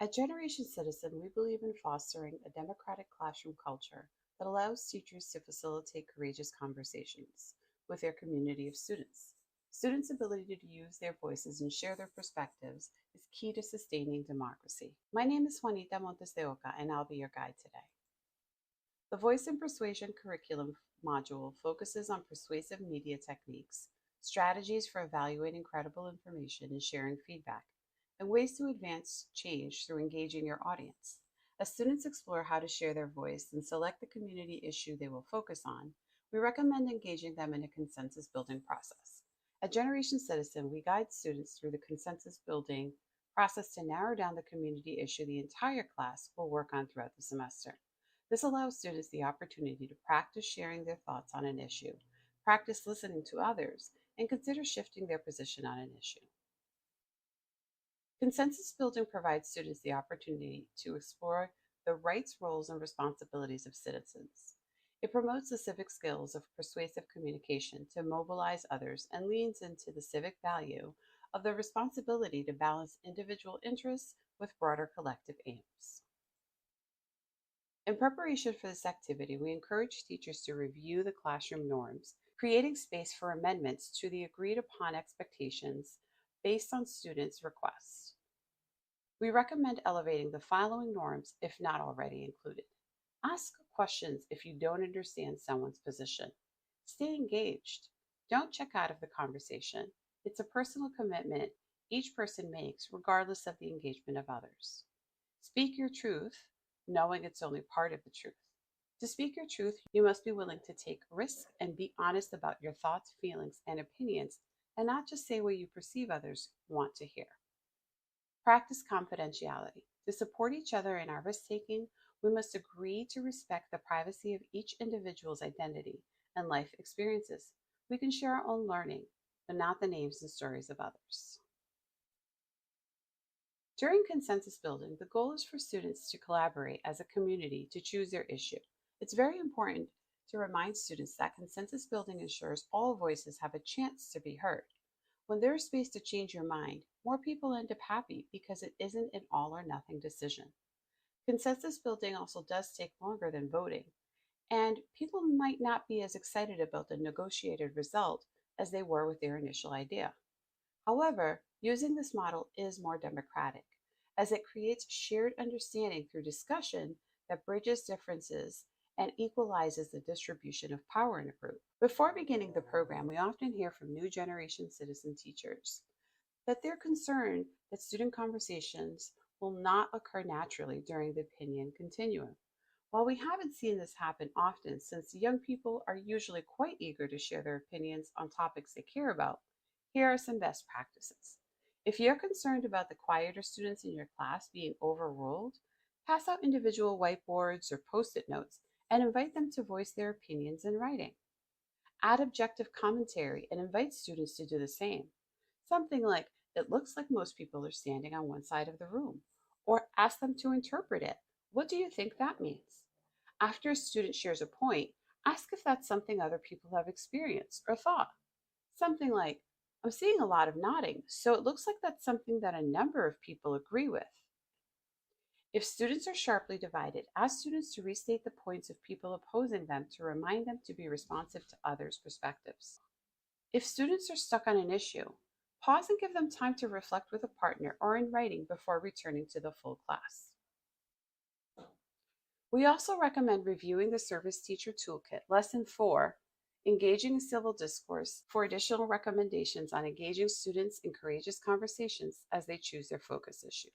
At Generation Citizen, we believe in fostering a democratic classroom culture that allows teachers to facilitate courageous conversations with their community of students. Students' ability to use their voices and share their perspectives is key to sustaining democracy. My name is Juanita Montes de Oca, and I'll be your guide today. The Voice and Persuasion curriculum module focuses on persuasive media techniques, strategies for evaluating credible information and sharing feedback, and ways to advance change through engaging your audience. As students explore how to share their voice and select the community issue they will focus on, we recommend engaging them in a consensus building process. At Generation Citizen, we guide students through the consensus building process to narrow down the community issue the entire class will work on throughout the semester. This allows students the opportunity to practice sharing their thoughts on an issue, practice listening to others, and consider shifting their position on an issue. Consensus building provides students the opportunity to explore the rights, roles, and responsibilities of citizens. It promotes the civic skills of persuasive communication to mobilize others and leans into the civic value of the responsibility to balance individual interests with broader collective aims. In preparation for this activity, we encourage teachers to review the classroom norms, creating space for amendments to the agreed upon expectations based on students' requests. We recommend elevating the following norms if not already included. Ask questions if you don't understand someone's position. Stay engaged. Don't check out of the conversation. It's a personal commitment each person makes, regardless of the engagement of others. Speak your truth, knowing it's only part of the truth. To speak your truth, you must be willing to take risks and be honest about your thoughts, feelings, and opinions, and not just say what you perceive others want to hear. Practice confidentiality. To support each other in our risk taking, we must agree to respect the privacy of each individual's identity and life experiences. We can share our own learning, but not the names and stories of others. During consensus building, the goal is for students to collaborate as a community to choose their issue. It's very important to remind students that consensus building ensures all voices have a chance to be heard. When there is space to change your mind, more people end up happy because it isn't an all or nothing decision. Consensus building also does take longer than voting, and people might not be as excited about the negotiated result as they were with their initial idea. However, using this model is more democratic, as it creates shared understanding through discussion that bridges differences and equalizes the distribution of power in a group. Before beginning the program, we often hear from new generation citizen teachers that they're concerned that student conversations will not occur naturally during the opinion continuum. While we haven't seen this happen often, since young people are usually quite eager to share their opinions on topics they care about, here are some best practices. If you're concerned about the quieter students in your class being overruled, pass out individual whiteboards or post-it notes and invite them to voice their opinions in writing. Add objective commentary and invite students to do the same. Something like, it looks like most people are standing on one side of the room. Or ask them to interpret it. What do you think that means? After a student shares a point, ask if that's something other people have experienced or thought. Something like, I'm seeing a lot of nodding, so it looks like that's something that a number of people agree with. If students are sharply divided, ask students to restate the points of people opposing them to remind them to be responsive to others' perspectives. If students are stuck on an issue, pause and give them time to reflect with a partner or in writing before returning to the full class. We also recommend reviewing the Service Teacher Toolkit, Lesson 4, Engaging in Civil Discourse, for additional recommendations on engaging students in courageous conversations as they choose their focus issue.